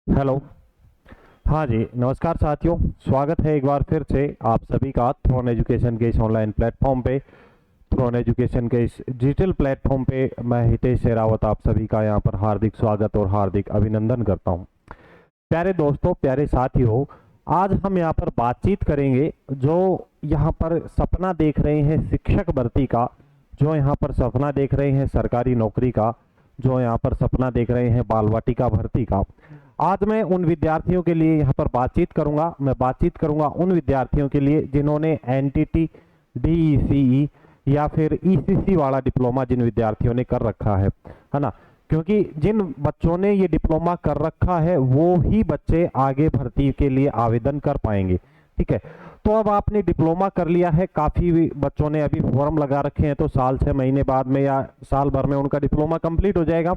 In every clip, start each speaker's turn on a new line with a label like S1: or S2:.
S1: Hello. हाँ जी, नमस्कार साथियों। स्वागत है एक बार फिर से आप सभी का थ्रोन एजुकेशन के इस ऑनलाइन प्लेटफॉर्म पे। थ्रोन एजुकेशन के इस डिजिटल प्लेटफॉर्म पे मैं हितेश शेरावत आप सभी का यहाँ पर हार्दिक स्वागत और हार्दिक अभिनंदन करता हूँ। प्यारे दोस्तों, प्यारे साथियों, आज हम यहाँ पर बातचीत करेंगे जो यहाँ पर सपना देख रहे हैं शिक्षक भर्ती का, जो यहाँ पर सपना देख रहे हैं सरकारी नौकरी का, जो यहाँ पर सपना देख रहे हैं बाल वाटिका भर्ती का। आज मैं उन विद्यार्थियों के लिए यहाँ पर बातचीत करूंगा। मैं बातचीत करूंगा उन विद्यार्थियों के लिए जिन्होंने एनटीटी, डीईसीई या फिर ईसीसी वाला डिप्लोमा जिन विद्यार्थियों ने कर रखा है ना। क्योंकि जिन बच्चों ने ये डिप्लोमा कर रखा है वो ही बच्चे आगे भर्ती के लिए आवेदन कर पाएंगे। ठीक है, तो अब आपने डिप्लोमा कर लिया है, काफी बच्चों ने अभी फॉर्म लगा रखे हैं, तो साल 6 महीने बाद में या साल भर में उनका डिप्लोमा कंप्लीट हो जाएगा।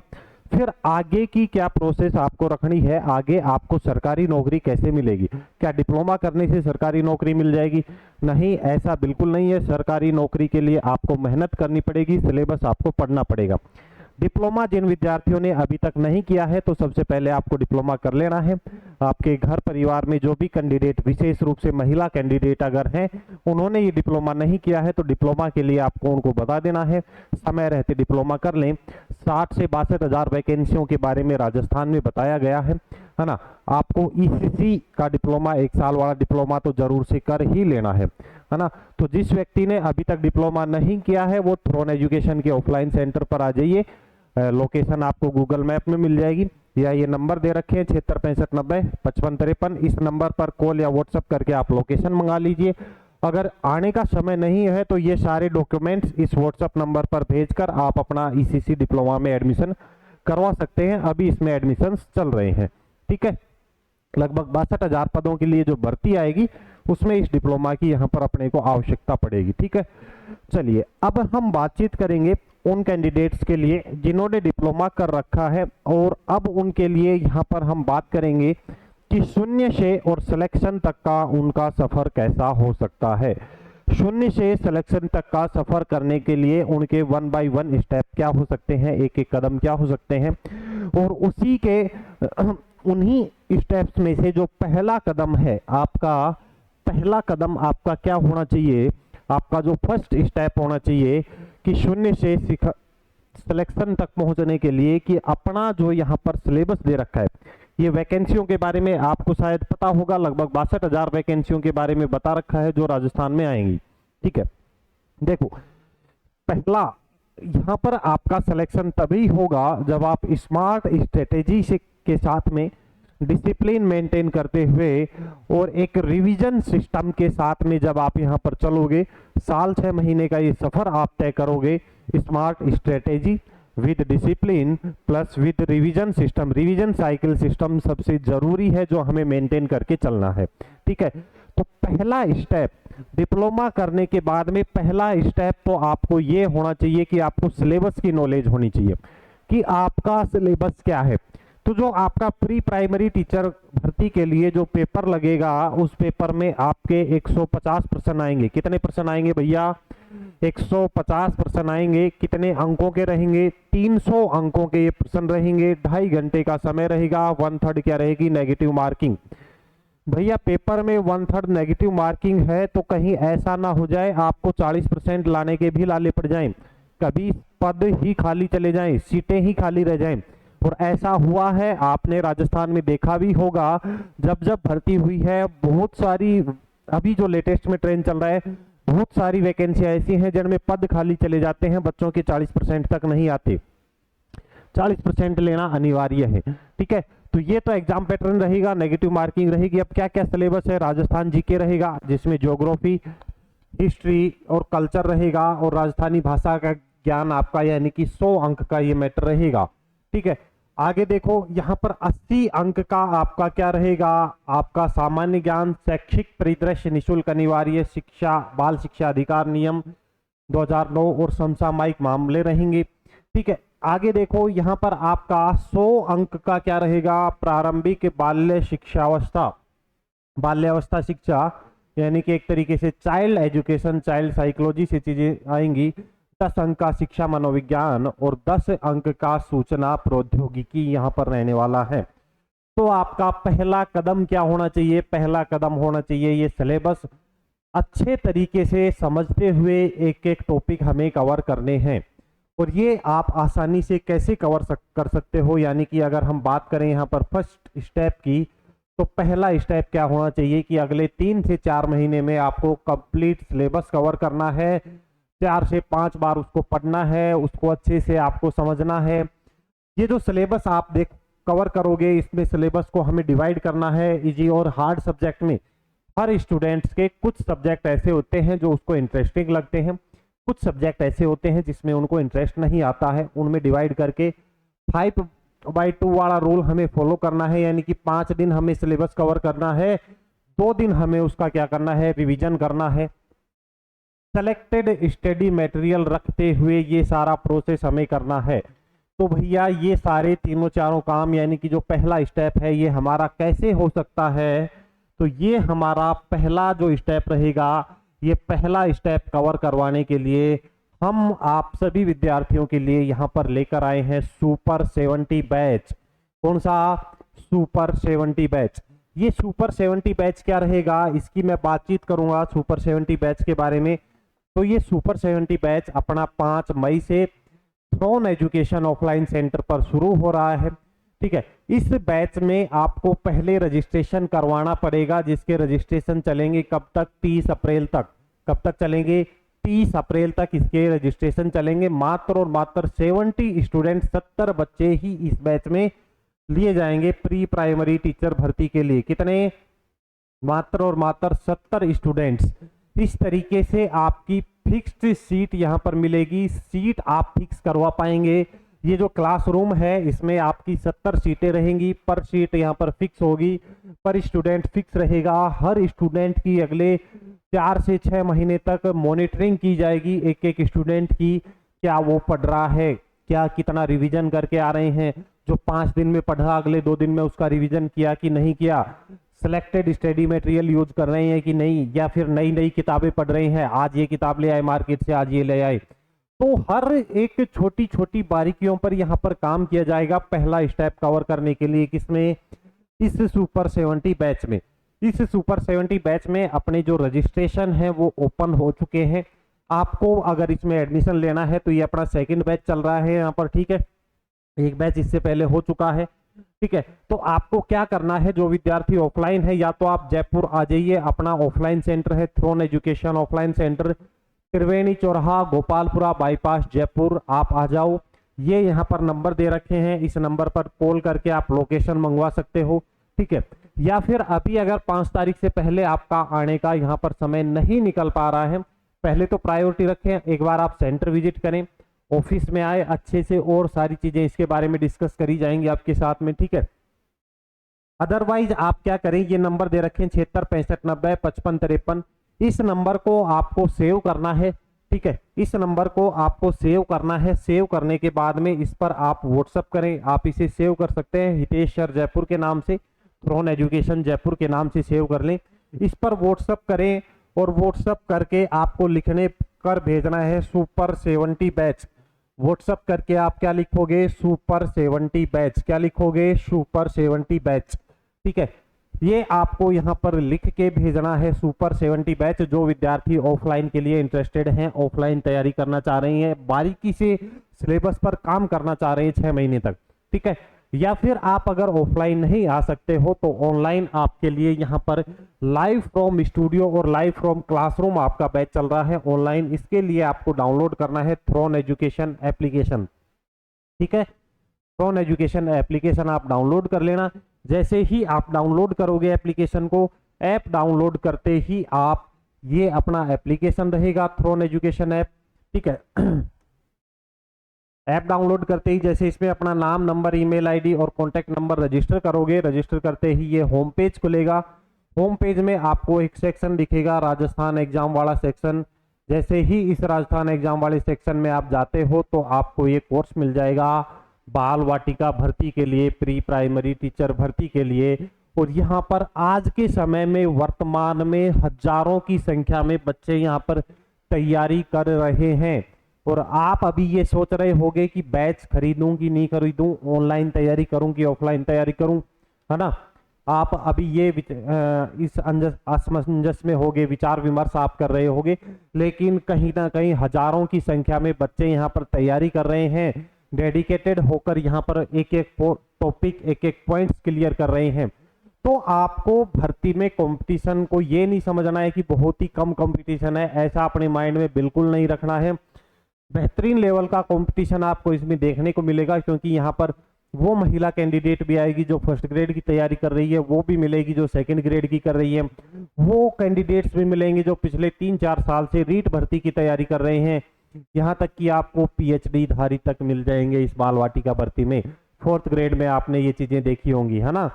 S1: फिर आगे की क्या प्रोसेस आपको रखनी है, आगे आपको सरकारी नौकरी कैसे मिलेगी? क्या डिप्लोमा करने से सरकारी नौकरी मिल जाएगी? नहीं, ऐसा बिल्कुल नहीं है। सरकारी नौकरी के लिए आपको मेहनत करनी पड़ेगी, सिलेबस आपको पढ़ना पड़ेगा। डिप्लोमा जिन विद्यार्थियों ने अभी तक नहीं किया है तो सबसे पहले आपको डिप्लोमा कर लेना है। आपके घर परिवार में जो भी कैंडिडेट, विशेष रूप से महिला कैंडिडेट अगर हैं, उन्होंने ये डिप्लोमा नहीं किया है तो डिप्लोमा के लिए आपको उनको बता देना है, समय रहते डिप्लोमा कर लें। 60 से 62 हजार वैकेंसियों के बारे में राजस्थान में बताया गया है ना। आपको ईसीसी का डिप्लोमा, 1 साल वाला डिप्लोमा तो जरूर से कर ही लेना है ना। तो जिस व्यक्ति ने अभी तक डिप्लोमा नहीं किया है वो थ्रोन एजुकेशन के ऑफलाइन सेंटर पर आ जाइए। लोकेशन आपको गूगल मैप में मिल जाएगी, या ये नंबर दे रखे हैं 7665905553। इस नंबर पर कॉल या व्हाट्सएप करके आप लोकेशन मंगा लीजिए। अगर आने का समय नहीं है तो ये सारे डॉक्यूमेंट्स इस व्हाट्सएप नंबर पर भेजकर आप अपना ईसीसी डिप्लोमा में एडमिशन करवा सकते हैं। अभी इसमें एडमिशन चल रहे हैं। ठीक है, लगभग 62 हजार पदों के लिए जो भर्ती आएगी उसमें इस डिप्लोमा की यहाँ पर अपने को आवश्यकता पड़ेगी। ठीक है, चलिए अब हम बातचीत करेंगे उन कैंडिडेट्स के लिए जिन्होंने डिप्लोमा कर रखा है, और अब उनके लिए यहाँ पर हम बात करेंगे कि शून्य से और सिलेक्शन तक का उनका सफर कैसा हो सकता है। शून्य से सिलेक्शन तक का सफर करने के लिए उनके 1 बाय 1 स्टेप क्या हो सकते हैं, एक एक कदम क्या हो सकते हैं, और उसी के उन्हीं स्टेप्स में से जो पहला कदम है आपका, पहला कदम आपका क्या होना चाहिए, आपका जो फर्स्ट स्टेप होना चाहिए कि शून्य से सिलेक्शन तक पहुंचने के लिए, कि अपना जो यहाँ पर सिलेबस दे रखा है, ये वैकेंसियों के बारे में आपको शायद पता होगा, लगभग 62 हजार वैकेंसियों के बारे में बता रखा है जो राजस्थान में आएंगी। ठीक है, देखो पहला यहाँ पर आपका सिलेक्शन तभी होगा जब आप स्मार्ट स्ट्रेटेजी से के साथ में डिसिप्लिन मेंटेन करते हुए और एक रिवीजन सिस्टम के साथ में जब आप यहाँ पर चलोगे। साल 6 महीने का ये सफर आप तय करोगे, smart strategy with discipline plus with revision system. Revision cycle system सबसे जरूरी है जो हमें मेंटेन करके चलना है। ठीक है, तो पहला स्टेप डिप्लोमा करने के बाद में, पहला स्टेप तो आपको ये होना चाहिए कि आपको सिलेबस की नॉलेज होनी चाहिए कि आपका सिलेबस क्या है। तो जो आपका प्री प्राइमरी टीचर भर्ती के लिए जो पेपर लगेगा, उस पेपर में आपके 150 प्रश्न आएंगे। कितने प्रश्न आएंगे भैया? 150 प्रश्न आएंगे। कितने अंकों के रहेंगे? 300 अंकों के ये प्रश्न रहेंगे। 2.5 घंटे का समय रहेगा। 1/3 क्या रहेगी? Negative marking. भैया पेपर में 1/3 नेगेटिव मार्किंग है तो कहीं ऐसा ना हो जाए आपको 40% लाने के भी लाले पड़ जाएं, कभी पद ही खाली चले जाएं, सीटें ही खाली रह जाएं। और ऐसा हुआ है, आपने राजस्थान में देखा भी होगा, जब जब भर्ती हुई है बहुत सारी, अभी जो लेटेस्ट में ट्रेंड चल रहा है, बहुत सारी वैकेंसियां ऐसी हैं जिनमें पद खाली चले जाते हैं, बच्चों के 40% तक नहीं आते। 40% लेना अनिवार्य है। ठीक है, तो ये तो एग्जाम पैटर्न रहेगा, नेगेटिव मार्किंग रहेगी। अब क्या क्या सिलेबस है? राजस्थान जीके रहेगा जिसमें ज्योग्राफी, हिस्ट्री और कल्चर रहेगा, और राजस्थानी भाषा का ज्ञान आपका यानी कि 100 अंक का ये मैटर रहेगा। ठीक है, आगे देखो यहाँ पर 80 अंक का आपका क्या रहेगा? आपका सामान्य ज्ञान, शैक्षिक परिदृश्य, निःशुल्क अनिवार्य शिक्षा, बाल शिक्षा अधिकार नियम 2009 और समसामयिक मामले रहेंगे। ठीक है, आगे देखो यहाँ पर आपका 100 अंक का क्या रहेगा? प्रारंभिक बाल्य शिक्षावस्था, बाल्यावस्था शिक्षा, यानी कि एक तरीके से चाइल्ड एजुकेशन, चाइल्ड साइकोलॉजी से चीजें आएंगी। 10 अंक का शिक्षा मनोविज्ञान और 10 अंक का सूचना प्रौद्योगिकी यहाँ पर रहने वाला है। तो आपका पहला कदम क्या होना चाहिए? पहला कदम होना चाहिए ये सिलेबस अच्छे तरीके से समझते हुए एक एक टॉपिक हमें कवर करने हैं। और ये आप आसानी से कैसे कर सकते हो, यानी कि अगर हम बात करें यहाँ पर फर्स्ट स्टेप की, तो पहला स्टेप क्या होना चाहिए कि अगले 3 से 4 महीने में आपको कंप्लीट सिलेबस कवर करना है। 4 से 5 बार उसको पढ़ना है, उसको अच्छे से आपको समझना है। ये जो सिलेबस आप कवर करोगे, इसमें सिलेबस को हमें डिवाइड करना है इजी और हार्ड सब्जेक्ट में। हर स्टूडेंट्स के कुछ सब्जेक्ट ऐसे होते हैं जो उसको इंटरेस्टिंग लगते हैं, कुछ सब्जेक्ट ऐसे होते हैं जिसमें उनको इंटरेस्ट नहीं आता है। उनमें डिवाइड करके 5/2 वाला रूल हमें फॉलो करना है, यानी कि 5 दिन हमें सिलेबस कवर करना है, 2 दिन हमें उसका क्या करना है, रिवीजन करना है। सेलेक्टेड स्टडी मटेरियल रखते हुए ये सारा प्रोसेस हमें करना है। तो भैया ये सारे तीनों चारों काम, यानी कि जो पहला स्टेप है ये हमारा कैसे हो सकता है? तो ये हमारा पहला जो स्टेप रहेगा, ये पहला स्टेप कवर करवाने के लिए हम आप सभी विद्यार्थियों के लिए यहाँ पर लेकर आए हैं सुपर 70 बैच। कौन सा? Super 70 batch. ये सुपर 70 बैच क्या रहेगा, इसकी मैं बातचीत करूंगा सुपर 70 बैच के बारे में। तो ये सुपर 70 बैच अपना 5 मई से थ्रोन एजुकेशन ऑफलाइन सेंटर पर शुरू हो रहा है। ठीक है, इस बैच में आपको पहले रजिस्ट्रेशन करवाना पड़ेगा, जिसके रजिस्ट्रेशन चलेंगे कब तक? 30 अप्रैल तक। कब तक चलेंगे? 30 अप्रैल तक इसके रजिस्ट्रेशन चलेंगे। मात्र और मात्र 70 स्टूडेंट, 70 बच्चे ही इस बैच में लिए जाएंगे प्री प्राइमरी टीचर भर्ती के लिए। कितने? मात्र और मात्र 70 स्टूडेंट्स। इस तरीके से आपकी फिक्स्ड सीट यहाँ पर मिलेगी, सीट आप फिक्स करवा पाएंगे। ये जो क्लासरूम है इसमें आपकी 70 सीटें रहेंगी, पर सीट यहाँ पर फिक्स होगी, पर स्टूडेंट फिक्स रहेगा। हर स्टूडेंट की अगले 4 से 6 महीने तक मॉनिटरिंग की जाएगी एक एक स्टूडेंट की, क्या वो पढ़ रहा है, क्या कितना रिवीजन करके आ रहे हैं, जो 5 दिन में पढ़ा अगले 2 दिन में उसका रिवीजन किया कि नहीं किया, सिलेक्टेड स्टडी मटेरियल यूज कर रहे हैं कि नहीं, या फिर नई नई किताबें पढ़ रहे हैं, आज ये किताब ले आए मार्केट से, आज ये ले आए। तो हर एक छोटी छोटी बारीकियों पर यहाँ पर काम किया जाएगा पहला स्टेप कवर करने के लिए। किसमें? इस सुपर 70 बैच में। इस सुपर 70 बैच में अपने जो रजिस्ट्रेशन है वो ओपन हो चुके हैं। आपको अगर इसमें एडमिशन लेना है तो ये अपना सेकंड बैच चल रहा है यहाँ पर। ठीक है, एक बैच इससे पहले हो चुका है। ठीक है, तो आपको क्या करना है, जो विद्यार्थी ऑफलाइन है, या तो आप जयपुर आ जाइए, अपना ऑफलाइन सेंटर है थ्रोन एजुकेशन ऑफलाइन सेंटर, त्रिवेणी चौराहा, गोपालपुरा बाईपास, जयपुर। आप आ जाओ, ये यहाँ पर नंबर दे रखे हैं, इस नंबर पर कॉल करके आप लोकेशन मंगवा सकते हो। ठीक है, या फिर अभी अगर 5 तारीख से पहले आपका आने का यहाँ पर समय नहीं निकल पा रहा है, पहले तो प्रायोरिटी रखें, एक बार आप सेंटर विजिट करें, ऑफिस में आए अच्छे से, और सारी चीजें इसके बारे में डिस्कस करी जाएंगी आपके साथ में। ठीक है, अदरवाइज आप क्या करें, ये नंबर दे रखें 76 65 90 55 53, इस नंबर को आपको सेव करना है। ठीक है, इस नंबर को आपको सेव करना है। सेव करने के बाद में इस पर आप व्हाट्सअप करें, आप इसे सेव कर सकते हैं हितेश सर जयपुर के नाम से, थ्रोन एजुकेशन जयपुर के नाम से सेव कर लें। इस पर व्हाट्सअप करें और व्हाट्सअप करके आपको लिखने कर भेजना है सुपर 70 बैच। व्हाट्सअप करके आप क्या लिखोगे? Super 70 batch. क्या लिखोगे? Super 70 batch. ठीक है, ये आपको यहाँ पर लिख के भेजना है सुपर 70 बैच। जो विद्यार्थी ऑफलाइन के लिए इंटरेस्टेड हैं, ऑफलाइन तैयारी करना चाह रहे हैं, बारीकी से सिलेबस पर काम करना चाह रहे हैं 6 महीने तक। ठीक है, या फिर आप अगर ऑफलाइन नहीं आ सकते हो तो ऑनलाइन आपके लिए यहाँ पर लाइव फ्रॉम स्टूडियो और लाइव फ्रॉम क्लासरूम आपका बैच चल रहा है ऑनलाइन। इसके लिए आपको डाउनलोड करना है थ्रोन एजुकेशन एप्लीकेशन। ठीक है, थ्रोन एजुकेशन एप्लीकेशन आप डाउनलोड कर लेना। जैसे ही आप डाउनलोड करोगे एप्लीकेशन को, ऐप डाउनलोड करते ही आप, ये अपना एप्लीकेशन रहेगा थ्रोन एजुकेशन ऐप। ठीक है, ऐप डाउनलोड करते ही जैसे इसमें अपना नाम, नंबर, ईमेल आईडी और कॉन्टैक्ट नंबर रजिस्टर करोगे, रजिस्टर करते ही ये होम पेज खुलेगा। होम पेज में आपको एक सेक्शन दिखेगा राजस्थान एग्जाम वाला सेक्शन। जैसे ही इस राजस्थान एग्जाम वाले सेक्शन में आप जाते हो तो आपको ये कोर्स मिल जाएगा बाल वाटिका भर्ती के लिए, प्री प्राइमरी टीचर भर्ती के लिए। और यहाँ पर आज के समय में वर्तमान में हजारों की संख्या में बच्चे यहाँ पर तैयारी कर रहे हैं। और आप अभी ये सोच रहे होंगे कि बैच खरीदूं कि नहीं खरीदूं, ऑनलाइन तैयारी करूं कि ऑफलाइन तैयारी करूं। है ना। आप अभी ये इस असमंजस में होगे, विचार विमर्श आप कर रहे होगे, लेकिन कहीं ना कहीं हजारों की संख्या में बच्चे यहाँ पर तैयारी कर रहे हैं, डेडिकेटेड होकर यहाँ पर एक एक टॉपिक, एक एक पॉइंट्स क्लियर कर रहे हैं। तो आपको भर्ती में कंपटीशन को ये नहीं समझना है कि बहुत ही कम कंपटीशन है, ऐसा अपने माइंड में बिल्कुल नहीं रखना है। बेहतरीन लेवल का कंपटीशन आपको इसमें देखने को मिलेगा, क्योंकि यहाँ पर वो महिला कैंडिडेट भी आएगी जो फर्स्ट ग्रेड की तैयारी कर रही है, वो भी मिलेगी जो सेकंड ग्रेड की कर रही है, वो कैंडिडेट्स भी मिलेंगे जो पिछले 3-4 साल से रीट भर्ती की तैयारी कर रहे हैं, यहाँ तक कि आपको पीएचडी धारी तक मिल जाएंगे इस बाल वाटिका भर्ती में। 4th ग्रेड में आपने ये चीजें देखी होंगी, है ना।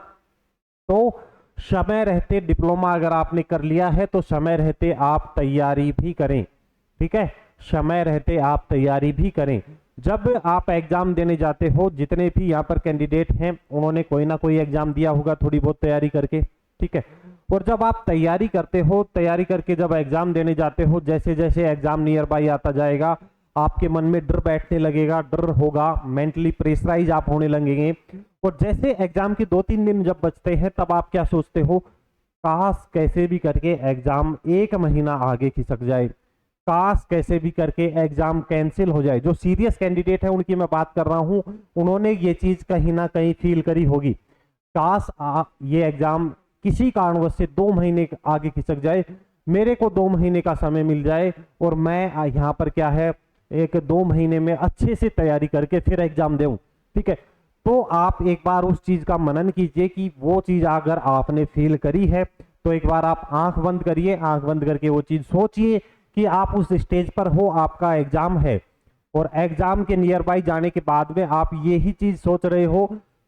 S1: तो समय रहते डिप्लोमा अगर आपने कर लिया है तो समय रहते आप तैयारी भी करें, ठीक है, समय रहते आप तैयारी भी करें। जब आप एग्जाम देने जाते हो, जितने भी यहाँ पर कैंडिडेट हैं उन्होंने कोई ना कोई एग्जाम दिया होगा थोड़ी बहुत तैयारी करके, ठीक है। और जब आप तैयारी करते हो, तैयारी करके जब एग्जाम देने जाते हो, जैसे जैसे एग्जाम नियर बाई आता जाएगा आपके मन में डर बैठने लगेगा, डर होगा, मेंटली प्रेशराइज आप होने लगेंगे। और जैसे एग्जाम के 2-3 दिन जब बचते हैं तब आप क्या सोचते हो, काश कैसे भी करके एग्जाम 1 महीना आगे खिसक जाए, काश कैसे भी करके एग्जाम कैंसिल हो जाए। जो सीरियस कैंडिडेट है उनकी मैं बात कर रहा हूं, उन्होंने ये चीज कहीं ना कहीं फील करी होगी, काश ये एग्जाम किसी कारणवश से 2 महीने आगे खिसक जाए, मेरे को 2 महीने का समय मिल जाए और मैं यहाँ पर क्या है 1-2 महीने में अच्छे से तैयारी करके फिर एग्जाम दूं, ठीक है। तो आप एक बार उस चीज का मनन कीजिए कि वो चीज अगर आपने फील करी है तो एक बार आप आंख बंद करिए, आंख बंद करके वो चीज सोचिए कि आप उस स्टेज पर हो, आपका एग्जाम है और एग्जाम के नियर बाई जाने के बाद में आप यही चीज सोच रहे हो,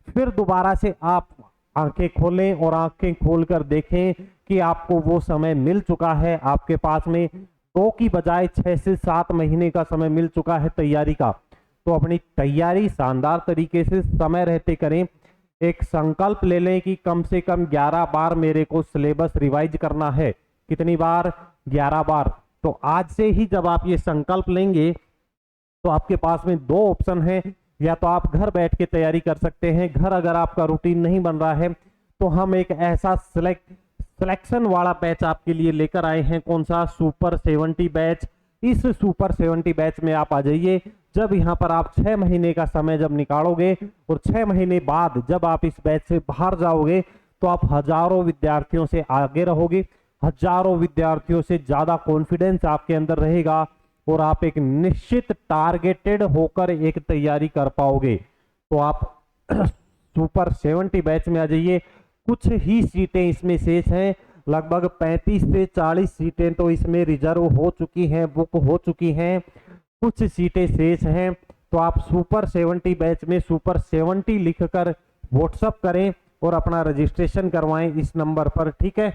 S1: फिर दोबारा से आप आंखें खोलें और आंखें खोलकर देखें कि आपको वो समय मिल चुका है, आपके पास में 2 की बजाय 6 से 7 महीने का समय मिल चुका है तैयारी का। तो अपनी तैयारी शानदार तरीके से समय रहते करें। एक संकल्प ले लें कि कम से कम 11 बार मेरे को सिलेबस रिवाइज करना है। कितनी बार? 11 बार। तो आज से ही जब आप ये संकल्प लेंगे तो आपके पास में 2 ऑप्शन हैं, या तो आप घर बैठ के तैयारी कर सकते हैं, घर अगर आपका रूटीन नहीं बन रहा है तो हम एक ऐसा सिलेक्शन वाला बैच आपके लिए लेकर आए हैं। कौन सा? Super 70 batch. इस सुपर 70 बैच में आप आ जाइए। जब यहाँ पर आप 6 महीने का समय जब निकालोगे और 6 महीने बाद जब आप इस बैच से बाहर जाओगे तो आप हजारों विद्यार्थियों से आगे रहोगे, हजारों विद्यार्थियों से ज्यादा कॉन्फिडेंस आपके अंदर रहेगा और आप एक निश्चित टारगेटेड होकर एक तैयारी कर पाओगे। तो आप सुपर 70 बैच में आ जाइए। कुछ ही सीटें इसमें शेष हैं, लगभग 35 से 40 सीटें तो इसमें रिजर्व हो चुकी हैं, बुक हो चुकी हैं, कुछ सीटें शेष हैं। तो आप सुपर 70 बैच में सुपर 70 लिखकर व्हाट्सएप करें और अपना रजिस्ट्रेशन करवाएं इस नंबर पर, ठीक है।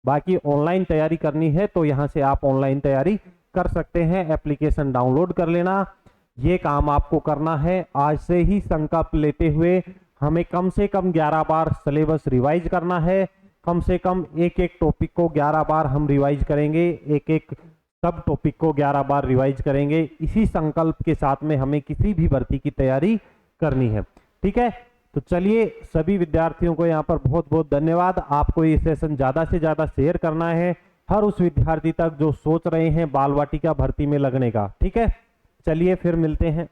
S1: बाकी ऑनलाइन तैयारी करनी है तो यहाँ से आप ऑनलाइन तैयारी कर सकते हैं, एप्लीकेशन डाउनलोड कर लेना। ये काम आपको करना है। आज से ही संकल्प लेते हुए हमें कम से कम 11 बार सिलेबस रिवाइज करना है, कम से कम एक एक टॉपिक को 11 बार हम रिवाइज करेंगे, एक एक सब टॉपिक को 11 बार रिवाइज करेंगे। इसी संकल्प के साथ में हमें किसी भी भर्ती की तैयारी करनी है, ठीक है। तो चलिए, सभी विद्यार्थियों को यहाँ पर बहुत बहुत धन्यवाद। आपको ये सेशन ज़्यादा से ज़्यादा शेयर करना है हर उस विद्यार्थी तक जो सोच रहे हैं बाल वाटिका भर्ती में लगने का, ठीक है। चलिए फिर मिलते हैं।